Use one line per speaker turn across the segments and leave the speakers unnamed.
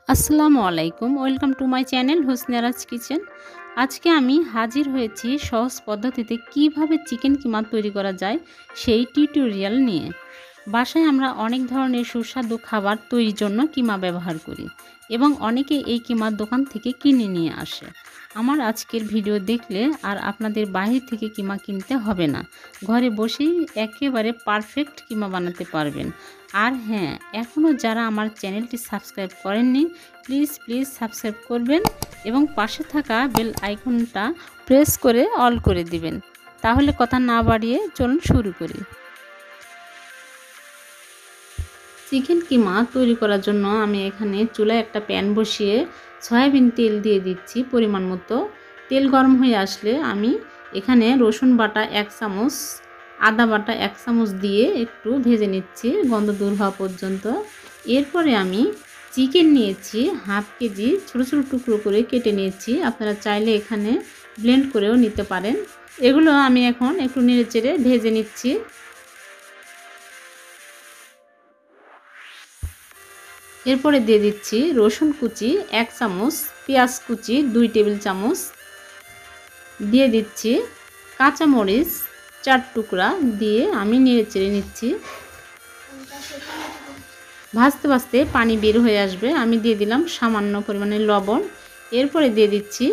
আসসালামু আলাইকুম, welcome to my channel Hosniaraj kitchen. আজকে আমি হাজির হয়েছি সহজ পদ্ধতিতে কিভাবে চিকেন কিমা তৈরি করা যায় সেই টিউটোরিয়াল নিয়ে। বাসায় আমরা অনেক ধরনের সুস্বাদু খাবার তৈরির জন্য কিমা ব্যবহার করি এবং অনেকে এই কিমা দোকান থেকে কিনে নিয়ে আসে। আমার আজকের ভিডিও দেখলে আর আপনাদের বাইরে থেকে কিমা কিনতে হবে না, ঘরে বসেই একেবারে পারফেক্ট কিমা বানাতে পারবেন। আর হ্যাঁ, এখনও যারা আমার চ্যানেলটি সাবস্ক্রাইব করেননি প্লিজ সাবস্ক্রাইব করবেন এবং পাশে থাকা বেল আইকনটা প্রেস করে অল করে দিবেন। তাহলে কথা না বাড়িয়ে চলুন শুরু করি। চিকেন কিমা তৈরি করার জন্য আমি এখানে চুলায় একটা প্যান বসিয়ে সয়াবিন তেল দিয়ে দিচ্ছি পরিমাণ মতো। তেল গরম হয়ে আসলে আমি এখানে রসুন বাটা 1 চামচ, আদা বাটা 1 চামচ দিয়ে একটু ভেজে নিচ্ছি গন্ধ দূর হওয়া পর্যন্ত। এরপরে আমি চিকেন নিয়েছি হাফ কেজি, ছোটো ছোটো টুকরো করে কেটে নিয়েছি। আপনারা চাইলে এখানে ব্লেন্ড করেও নিতে পারেন। এগুলো আমি এখন একটু নেড়েচেড়ে ভেজে নিচ্ছি। এরপরে দিয়ে দিচ্ছি রসুন কুচি 1 চামচ, পেঁয়াজ কুচি 2 টেবিল চামচ, দিয়ে দিচ্ছি কাঁচামরিচ 4 টুকরা দিয়ে আমি নেড়েচেড়ে নিচ্ছি। ভাজতে ভাজতে পানি বের হয়ে আসবে, আমি দিয়ে দিলাম সামান্য পরিমাণে লবণ। এরপরে দিয়ে দিচ্ছি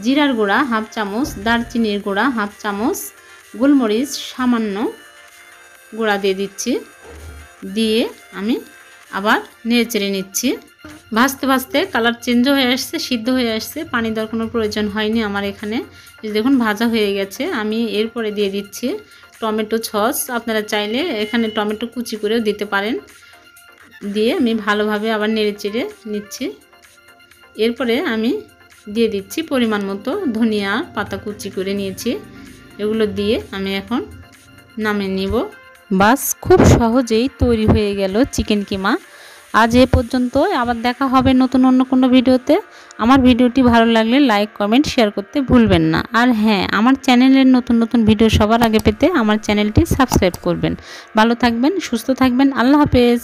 জিরার গুঁড়া হাফ চামচ, দারচিনির গুঁড়া হাফ চামচ, গোলমরিচ সামান্য গুঁড়া দিয়ে দিচ্ছি। দিয়ে আমি আবার নেড়েচেড়ে নিচ্ছি। ভাজতে ভাজতে কালার চেঞ্জ হয়ে আসছে, সিদ্ধ হয়ে আসছে, পানি দেওয়ার কোনো প্রয়োজন হয়নি আমার এখানে। দেখুন ভাজা হয়ে গেছে। আমি এরপরে দিয়ে দিচ্ছি টমেটো সস। আপনারা চাইলে এখানে টমেটো কুচি করেও দিতে পারেন। দিয়ে আমি ভালোভাবে আবার নেড়েচেড়ে নিচ্ছি। এরপরে আমি দিয়ে দিচ্ছি পরিমাণ মতো ধনিয়া পাতা কুচি করে নিয়েছি। এগুলো দিয়ে আমি এখন নামিয়ে নিব। বাস, খুব সহজেই তৈরি হয়ে গেল চিকেন কিমা। আজ এ পর্যন্ত, আবার দেখা হবে নতুন অন্য কোনো ভিডিওতে। আমার ভিডিওটি ভালো লাগলে লাইক কমেন্ট শেয়ার করতে ভুলবেন না। আর হ্যাঁ, আমার চ্যানেলের নতুন নতুন ভিডিও সবার আগে পেতে আমার চ্যানেলটি সাবস্ক্রাইব করবেন। ভালো থাকবেন, সুস্থ থাকবেন। আল্লাহ হাফেজ।